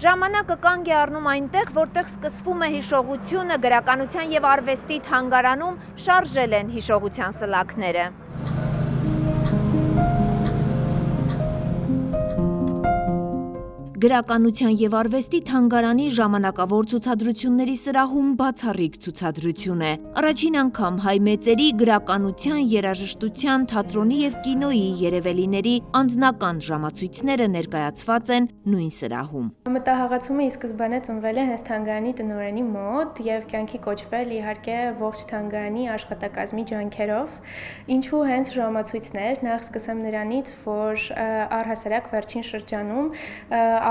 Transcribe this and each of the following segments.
Ժամանակը կանգ է առնում այնտեղ, որտեղ սկսվում է հիշողությունը, գրականության և արվեստի թանգարանում շարժել են հիշողության սլաքները։ Գրականության և արվեստի թանգարանի ժամանակավոր ցուցադրությունների սրահում բացառիկ ցուցադրություն է։ Առաջին անգամ հայ մեծերի գրականության, երաժշտության, թատրոնի և կինոյի երևելիների անձնական ժամացույցները ներկայացված են նույն սրահում։ Մտահաղացումը ի սկզբանե ծնվել է հենց թանգարանի տնօրենի մոտ և կյանքի կոչվել իհարկե ողջ թանգարանի աշխատակազմի ջանքերով, ինչու հենց ժամացույցներ, նախ սկսեմ նրանից, որ առհասարակ վերջին շրջանում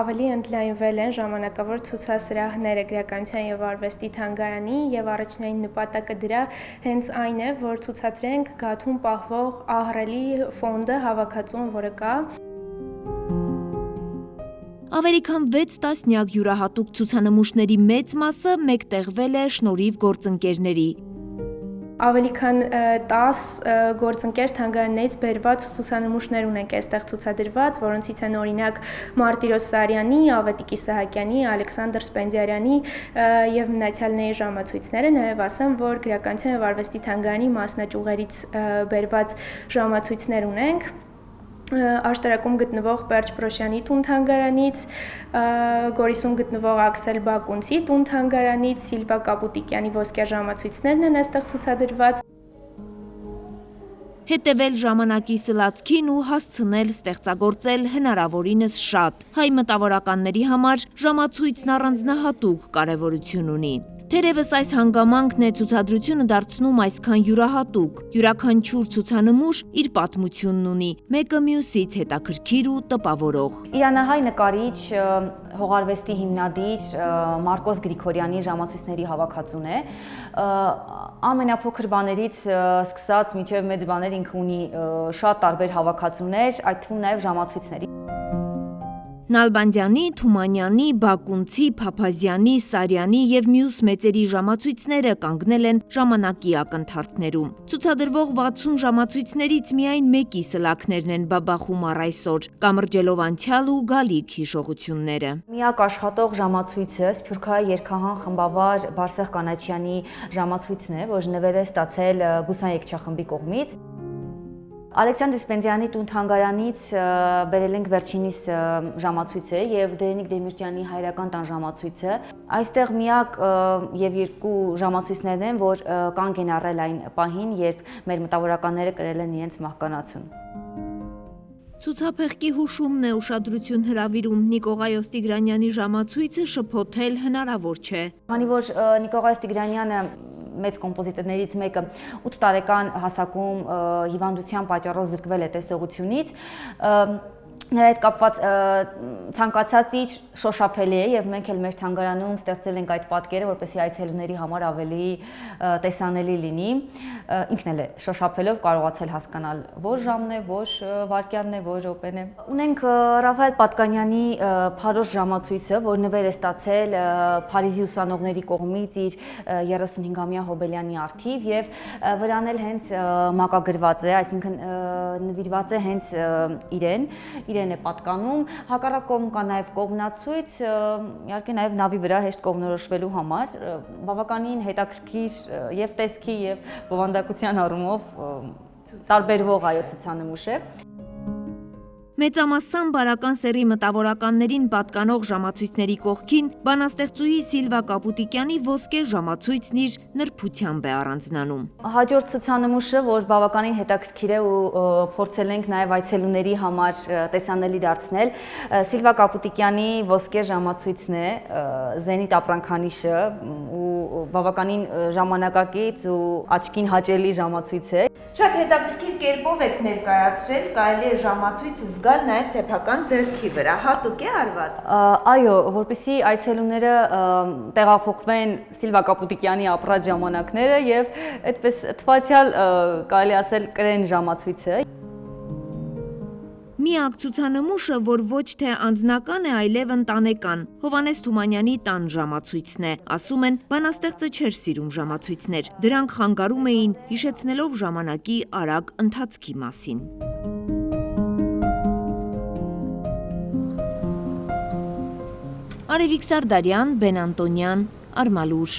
ավելի ընդլայնվել են ժամանակավոր ցուցասրահները գրականության և արվեստի թանգարանի և առաջնային նպատակը դրա հենց այն է, որ ցուցադրենք գաթում պահվող ահռելի ֆոնդը, հավաքածուն, որը կա։ Ավելի քան 6 տասնյակ յուրահատուկ ցուցանմուշների մեծ մասը մեկտեղվել է շնորհիվ գործընկերների։ Ավելի քան 10 գործընկեր թանգարաններից բերված ցուցանմուշներ ունենք այստեղ ցուցադրված, որոնցից են օրինակ Մարտիրոս Սարյանի, Ավետիք Իսահակյանի, Ալեքսանդր Սպենդիարյանի և մնացյալների ժամացույցները, նաև ասեմ, որ գրականության և արվեստի թանգարանի մասնաճյուղերից բերված ժամացույցներ ունենք։ Աշտարակում գտնվող Պերճ Պրոշյանի տուն թանգարանից, Գորիսում գտնվող Աքսել Բակունցի տուն թանգարանից, Սիլվա Կապուտիկյանի ոսկյա ժամացույցներն են այստեղ ցուցադրված։ Հետևել ժամանակի սլացքին ու հասցնել ստեղծագործել հնարավորինս շատ։ Հայ մտավորականների համար ժամացույցն առանձնահատուկ կարևորություն ունի։ Թերևս այս հանգամանքն է ցուցադրությունը դարձնում այսքան յուրահատուկ։ Յուրաքանչյուր ցուցանմուշ իր պատմությունն ունի, մեկը մյուսից հետաքրքիր ու տպավորող։ Իրանահայ նկարիչ, հողարվեստի հիմնադիր Մարկոս Գրիգորյանի ժամացույցների հավաքածուն է։ Ամենափոքր բաներից սկսած մինչև մեծ բաներ ինքը ունի շատ տարբեր հավաքածուներ, այդ թվում նաև ժամացույցների։ Նալբանդյանի, Թումանյանի, Բակունցի, Փափազյանի, Սարյանի և մյուս մեծերի ժամացույցները կանգնել են ժամանակի ակնթարթներում։ Ցուցադրվող 60 ժամացույցներից միայն մեկի սլաքներն են բաբախում առ այսօր, կամրջելով անցյալ ու գալիք հիշողությունները։ Միակ աշխատող ժամացույցը սփյուռքահայ երգահան խմբավար Բարսեղ Կանաչյանի ժամացույցն է, որ նվեր է ստացել Գուսան երգչախմբի կողմից։ Ալեքսանդր Սպենդիարյանի տուն թանգարանից բերել ենք վերջինիս ժամացույցը և Դերենիկ Դեմիրճյանի հայրական տան ժամացույցը։ Այստեղ միակ և երկու ժամացույցներն են, որ կանգ են առել այն պահին, երբ մեր մտավորականները կրել են իրենց մահկանացուն։ Ցուցափեղկի հուշումն է ուշադրություն հրավիրում, Նիկողայոս Տիգրանյանի ժամացույցը շփոթել հնարավոր չէ։ Քանի որ Նիկողայոս Տիգրանյանը մեծ կոմպոզիտորներից մեկը 8 տարեկան հասակում հիվանդության պատճառով զրկվել է տեսողությունից, նրա հետ կապված ցանկացած իր շոշափելի է և մենք էլ մեր թանգարանում ստեղծել ենք այդ պատկերը, որպեսզի այցելուների համար ավելի տեսանելի լինի։ Ինքն էլ է շոշափելով կարողացել հասկանալ որ ժամն է, որ վայրկյանն է, որ րոպեն է։ Ունենք Ռաֆայել Պատկանյանի Փարոս ժամացույցը, որ նվեր է ստացել Փարիզի ուսանողների կողմից իր 35-ամյա հոբելյանի առթիվ և վրան էլ հենց մակագրված է, այսինքն նվիրված է հենց իրեն է պատկանում, հակառակ կողմ կա նաև կողմնացույց, իհարկե նաև նավի վրա հեշտ կողմնորոշվելու համար, բավականին հետաքրքիր և տեսքի և բովանդակության առումով տարբերվող այո ցուցանմուշ է։ Մեծամասամբ բարական սեռի մտավորականներին պատկանող ժամացույցների կողքին բանաստեղծուհի Սիլվա Կապուտիկյանի ոսկե ժամացույցն իր նրբությամբ է առանձնանում։ Հաջորդ ցուցանմուշը, որ բավականին հետաքրքիր է ու փորձել ենք նաև այցելուների համար տեսանելի դարձնել, Սիլվա Կապուտիկյանի ոսկե ժամացույցն է, Զենիթ ապրանքանիշը ու բավականին ժամանակակից ու աչքին հաճելի ժամացույց է։ Շատ հետաքրքիր կերպով եք ներկայացրել, կարելի է ժամացույցը զգալ նաև սեփական ձեռքի վրա, հատուկ է արված։ Այո, որպեսզի այցելուները տեղափոխվեն Սիլվա Կապուտիկյանի ապրած ժամանակները և այդպես թվացյալ կարելի ասել կրեն ժամացույցը։ Միակ ցուցանմուշը, որ ոչ թե անձնական է, այլև ընտանեկան, Հովհաննես Թումանյանի տան ժամացույցն է, ասում են, բանաստեղծը չէր սիրում ժամացույցներ, դրանք խանգարում էին, հիշեցնելով ժամանակի արագ ընթացքի մասին։ Արևիկ Սարդարյան, Բեն Անտոնյան, Արմալուր։